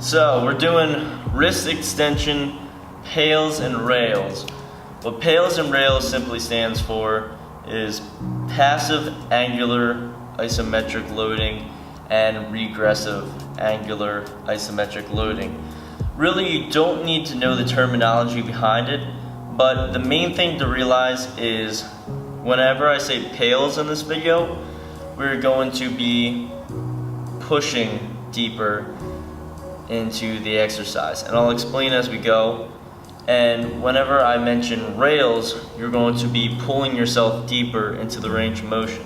So we're doing wrist extension, PAILs and rails. What PAILs and rails simply stands for is passive angular isometric loading and regressive angular isometric loading. Really, you don't need to know the terminology behind it, but the main thing to realize is whenever I say PAILs in this video, we're going to be pushing deeper into the exercise, and I'll explain as we go. And whenever I mention rails, you're going to be pulling yourself deeper into the range of motion.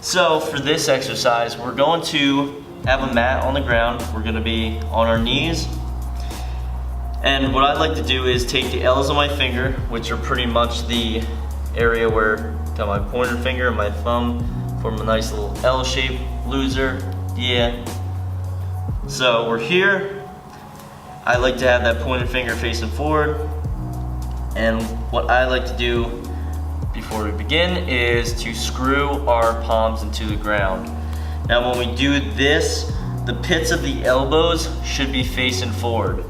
So for this exercise, we're going to have a mat on the ground. We're going to be on our knees, and what I'd like to do is take the L's on my finger, which are pretty much the area where I got my pointer finger and my thumb, form a nice little L shape. Loser, yeah. So we're here. I like to have that pointer finger facing forward, and what I like to do before we begin is to screw our palms into the ground. Now when we do this, the pits of the elbows should be facing forward.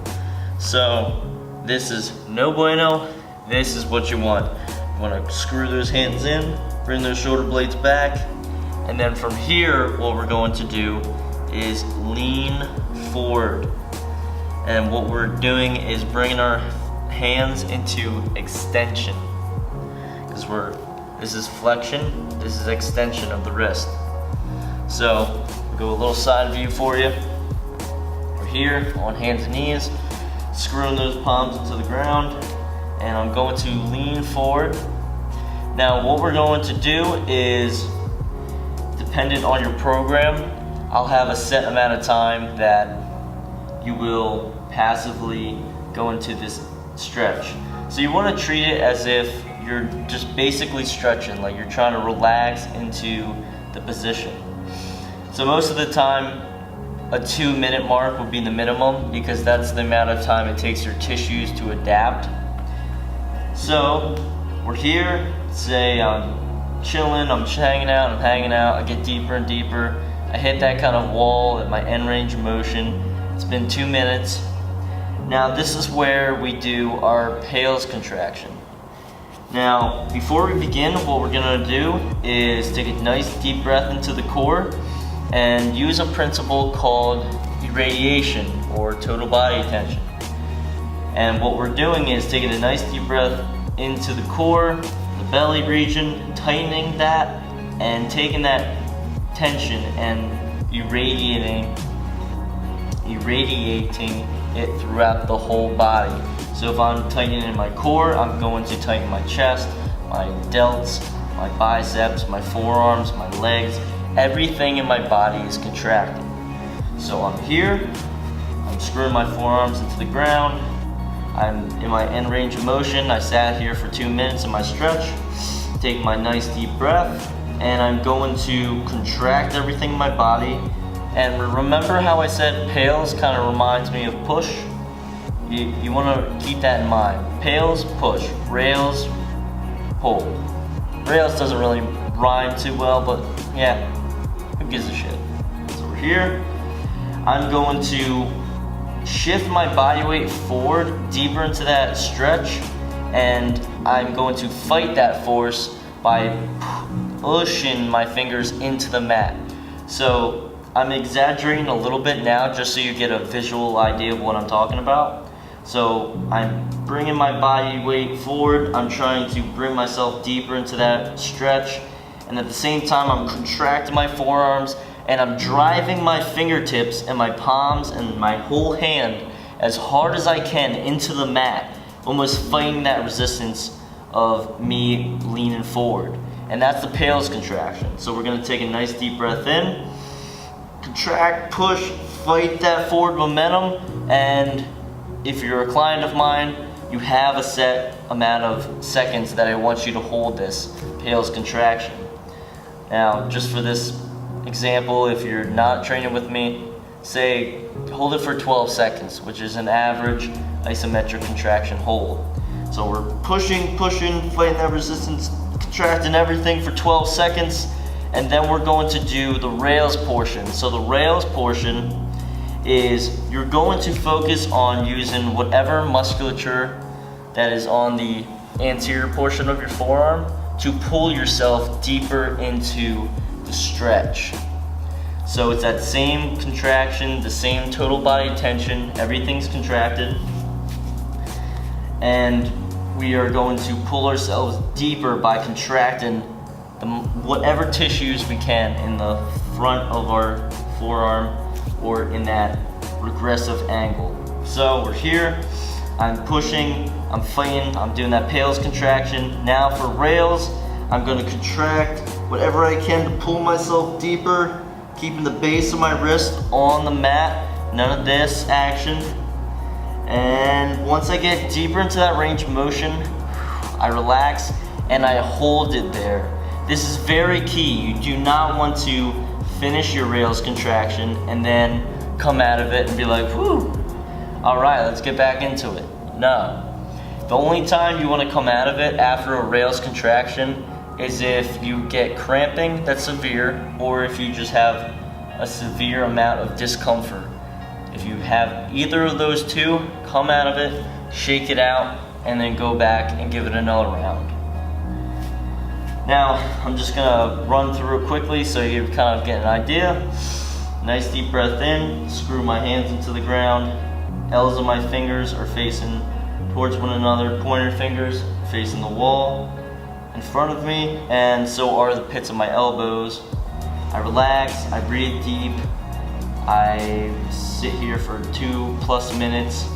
So this is no bueno. This is what you want. You want to screw those hands in, bring those shoulder blades back, and then from here what we're going to do is lean forward. And what we're doing is bringing our hands into extension, because this is flexion, this is extension of the wrist. So we'll go a little side view for you. We're here on hands and knees, screwing those palms into the ground, and I'm going to lean forward. Now what we're going to do is, dependent on your program, I'll have a set amount of time that you will passively go into this stretch. So you want to treat it as if you're just basically stretching, like you're trying to relax into the position. So most of the time, a 2-minute mark would be the minimum, because that's the amount of time it takes your tissues to adapt. So we're here, say I'm chilling, I'm hanging out, I get deeper and deeper. I hit that kind of wall at my end range of motion. It's been 2 minutes. Now this is where we do our PAILs contraction. Now before we begin, what we're gonna do is take a nice deep breath into the core and use a principle called irradiation, or total body tension. And what we're doing is taking a nice deep breath into the core, the belly region, tightening that and taking that tension and irradiating it throughout the whole body. So if I'm tightening in my core, I'm going to tighten my chest, my delts, my biceps, my forearms, my legs. Everything in my body is contracting. So I'm here, I'm screwing my forearms into the ground, I'm in my end range of motion. I sat here for 2 minutes in my stretch, take my nice deep breath, and I'm going to contract everything in my body. And remember how I said PAILs kind of reminds me of push? You want to keep that in mind. PAILs, push. Rails, pull. Rails doesn't really rhyme too well, but yeah, who gives a shit? So we're here. I'm going to shift my body weight forward, deeper into that stretch, and I'm going to fight that force by pushing my fingers into the mat. So I'm exaggerating a little bit now just so you get a visual idea of what I'm talking about. So I'm bringing my body weight forward, I'm trying to bring myself deeper into that stretch, and at the same time I'm contracting my forearms and I'm driving my fingertips and my palms and my whole hand as hard as I can into the mat, almost fighting that resistance of me leaning forward. And that's the PAILs contraction. So we're gonna take a nice deep breath in, contract, push, fight that forward momentum, and if you're a client of mine, you have a set amount of seconds that I want you to hold this PAILs contraction. Now, just for this example, if you're not training with me, say hold it for 12 seconds, which is an average isometric contraction hold. So we're pushing, fighting that resistance, contracting everything for 12 seconds, and then we're going to do the rails portion. So the rails portion is you're going to focus on using whatever musculature that is on the anterior portion of your forearm to pull yourself deeper into the stretch. So it's that same contraction, the same total body tension, everything's contracted. And we are going to pull ourselves deeper by contracting whatever tissues we can in the front of our forearm or in that regressive angle. So we're here, I'm pushing, I'm fighting, I'm doing that PAILs contraction. Now for rails, I'm going to contract whatever I can to pull myself deeper, keeping the base of my wrist on the mat, none of this action. And once I get deeper into that range of motion, I relax and I hold it there. This is very key. You do not want to finish your rails contraction and then come out of it and be like, whew, all right, let's get back into it. No. The only time you want to come out of it after a rails contraction is if you get cramping that's severe, or if you just have a severe amount of discomfort. If you have either of those two, come out of it, shake it out, and then go back and give it another round. Now, I'm just gonna run through it quickly so you kind of get an idea. Nice deep breath in, screw my hands into the ground. L's of my fingers are facing towards one another, pointer fingers facing the wall in front of me, and so are the pits of my elbows. I relax, I breathe deep, I sit here for 2+ minutes,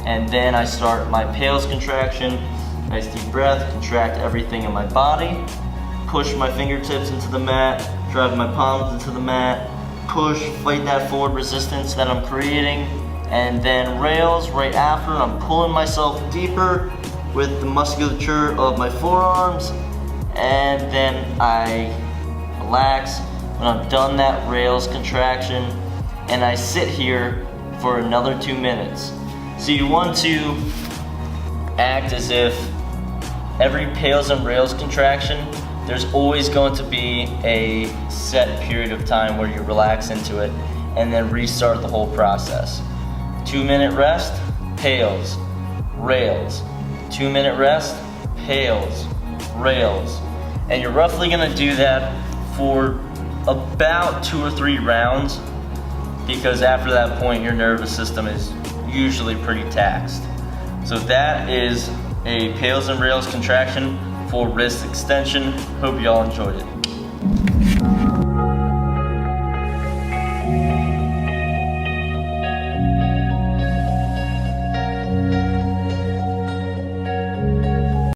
and then I start my PAILs contraction. Nice deep breath, contract everything in my body, push my fingertips into the mat, drive my palms into the mat, push, fight that forward resistance that I'm creating, and then rails right after. I'm pulling myself deeper with the musculature of my forearms, and then I relax when I'm done that rails contraction, and I sit here for another 2 minutes. So you want to act as if every PAILs and rails contraction, there's always going to be a set period of time where you relax into it and then restart the whole process. 2-minute rest, PAILs, rails. 2-minute rest, PAILs, rails. And you're roughly gonna do that for about 2 or 3 rounds, because after that point your nervous system is usually pretty taxed. So that is a PAILs and rails contraction for wrist extension. Hope y'all enjoyed it.